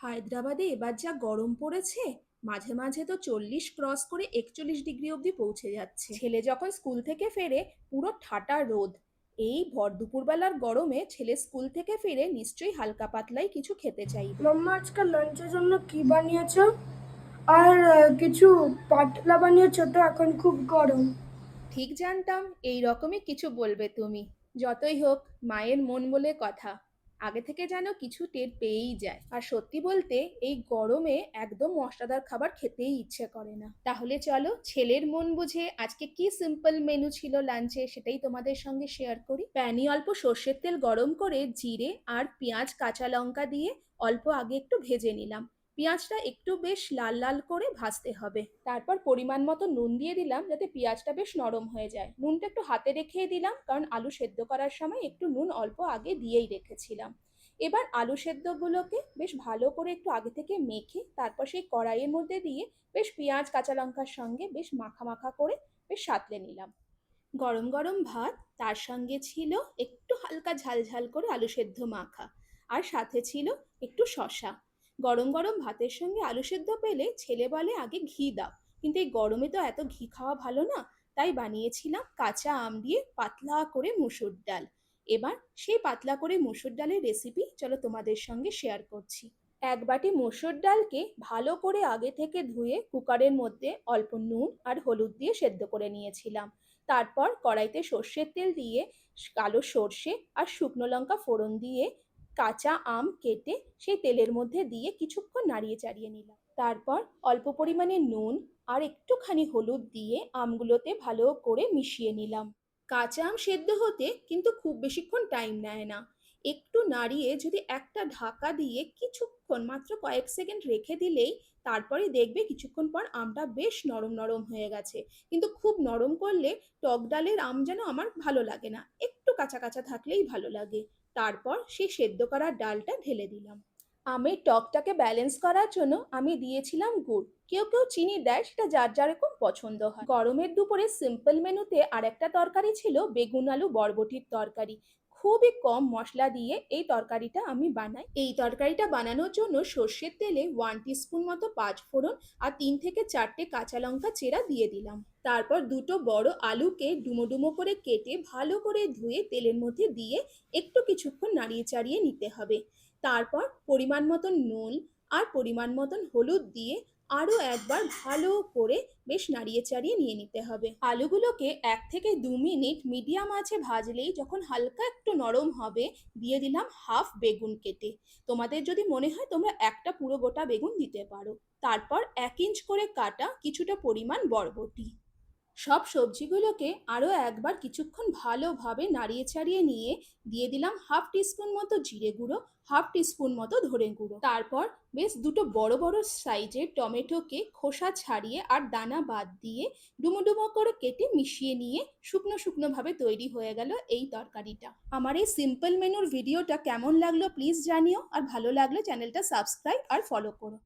হায়দ্রাবাদে এবার যা গরম পড়েছে, মাঝে মাঝে তো 40 ক্রস করে 41 ডিগ্রি অবধি পৌঁছে যাচ্ছে। ছেলে যখন স্কুল থেকে ফেরে পুরো ঠাটা রোদ। এই ভর দুপুরবেলার গরমে ছেলে স্কুল থেকে ফিরে নিশ্চয়ই হালকা পাতলাই কিছু খেতে চাইবে। মাম্মা আজকে লাঞ্চের জন্য কি বানিয়েছো? আর কিছু পাতলা বানিয়েছো তো, এখন খুব গরম। ঠিক জানতাম এই রকমই কিছু বলবে তুমি। যতই হোক, মায়ের মন বলে কথা, আগে থেকে যেন কিছু টের পেয়েই যায়। আর সত্যি বলতে এই গরমে একদম মশলাদার খাবার খেতেই ইচ্ছে করে না। তাহলে চলো, ছেলের মন বুঝে আজকে কি সিম্পল মেনু ছিল লাঞ্চে সেটাই তোমাদের সঙ্গে শেয়ার করি। প্যানে অল্প সর্ষের তেল গরম করে জিরে আর পেঁয়াজ কাঁচা লঙ্কা দিয়ে অল্প আগে একটু ভেজে নিলাম। পেঁয়াজটা একটু বেশ লাল লাল করে ভাজতে হবে। তারপর পরিমাণ মতো নুন দিয়ে দিলাম যাতে পেঁয়াজটা বেশ নরম হয়ে যায়। নুনটা একটু হাতে রেখেই দিলাম, কারণ আলু সেদ্ধ করার সময় একটু নুন অল্প আগে দিয়েই রেখেছিলাম। এবার আলু সেদ্ধগুলোকে বেশ ভালো করে একটু আগে থেকে মেখে তারপর সেই কড়াইয়ের মধ্যে দিয়ে বেশ পেঁয়াজ কাঁচা লঙ্কার সঙ্গে বেশ মাখা মাখা করে বেশ সাঁতলে নিলাম। গরম গরম ভাত, তার সঙ্গে ছিল একটু হালকা ঝাল ঝাল করে আলু সেদ্ধ মাখা, আর সাথে ছিল একটু শশা। গরম গরম ভাতের সঙ্গে আলু সেদ্ধ পেলে ছেলে বলে আগে ঘি দাও, কিন্তু এই গরমে তো এত ঘি খাওয়া ভালো না। তাই বানিয়েছিলাম কাঁচা আম দিয়ে পাতলা করে মুসুর ডাল। এবার সেই পাতলা করে মুসুর ডালের রেসিপি চলো তোমাদের সঙ্গে শেয়ার করছি। এক বাটি মসুর ডালকে ভালো করে আগে থেকে ধুয়ে কুকারের মধ্যে অল্প নুন আর হলুদ দিয়ে সেদ্ধ করে নিয়েছিলাম। তারপর কড়াইতে সর্ষের তেল দিয়ে কালো সর্ষে আর শুকনো লঙ্কা ফোড়ন দিয়ে কাঁচা আম কেটে সেই তেলের মধ্যে দিয়ে কিছুক্ষণ নাড়িয়ে চাড়িয়ে নিলাম। তারপর অল্প পরিমাণে নুন আর একটুখানি হলুদ দিয়ে আমগুলোতে ভালো করে মিশিয়ে নিলাম। কাঁচা আম সেদ্ধ হতে কিন্তু খুব বেশিক্ষণ টাইম নেয় না। একটু নাড়িয়ে যদি একটা ঢাকা দিয়ে কিছুক্ষণ মাত্র কয়েক সেকেন্ড রেখে দিলেই তারপরে দেখবে কিছুক্ষণ পর আমটা বেশ নরম নরম হয়ে গেছে। কিন্তু খুব নরম করলে টক ডালের আম যেন আমার ভালো লাগে না, একটু কাঁচা কাঁচা থাকলেই ভালো লাগে। তারপর সেই সেদ্ধ করা ডালটা ঢেলে দিলাম। আমের টকটাকে ব্যালেন্স করার জন্য আমি দিয়েছিলাম গুড়। কেউ কেউ চিনি দেয়, সেটা যার যেরকম পছন্দ হয়। গরমের দুপুরে সিম্পল মেনুতে আরেকটা তরকারি ছিল বেগুন আলু বরবটির তরকারি। খুবই কম মশলা দিয়ে এই তরকারিটা আমি বানাই। এই তরকারিটা বানানোর জন্য সর্ষের তেলে 1 টিস্পুন মতো পাঁচফোড়ন আর 3 থেকে 4টে কাঁচা লঙ্কা চেরা দিয়ে দিলাম। তারপর দুটো বড় আলুকে ডুমো ডুমো করে কেটে ভালো করে ধুয়ে তেলের মধ্যে দিয়ে একটু কিছুক্ষণ নাড়িয়ে চাড়িয়ে নিতে হবে। তারপর পরিমাণ মতন নুন আর পরিমাণ মতন হলুদ দিয়ে আরও একবার ভালো করে বেশ নাড়িয়ে চাড়িয়ে নিয়ে নিতে হবে। আলুগুলোকে 1 থেকে 2 মিনিট মিডিয়াম আঁচে ভাজলেই যখন হালকা একটু নরম হবে, দিয়ে দিলাম হাফ বেগুন কেটে। তোমাদের যদি মনে হয় তোমরা একটা পুরো গোটা বেগুন দিতে পারো। তারপর 1 ইঞ্চ করে কাটা কিছুটা পরিমাণ বরবটি। সব সবজিগুলোকে আরও একবার কিছুক্ষণ ভালোভাবে নাড়িয়ে চাড়িয়ে নিয়ে দিয়ে দিলাম 1/2 টিস্পুন মতো জিরে গুঁড়ো, 1/2 টিস্পুন মতো ধনে গুঁড়ো। তারপর বেশ দুটো বড় বড় সাইজের টমেটোকে খোসা ছাড়িয়ে আর দানা বাদ দিয়ে ডুমো ডুমো করে কেটে মিশিয়ে নিয়ে শুকনো শুকনো ভাবে তৈরি হয়ে গেল এই তরকারিটা। আমার এই সিম্পল মেনুর ভিডিওটা কেমন লাগলো প্লিজ জানিও, আর ভালো লাগলে চ্যানেলটা সাবস্ক্রাইব আর ফলো করো।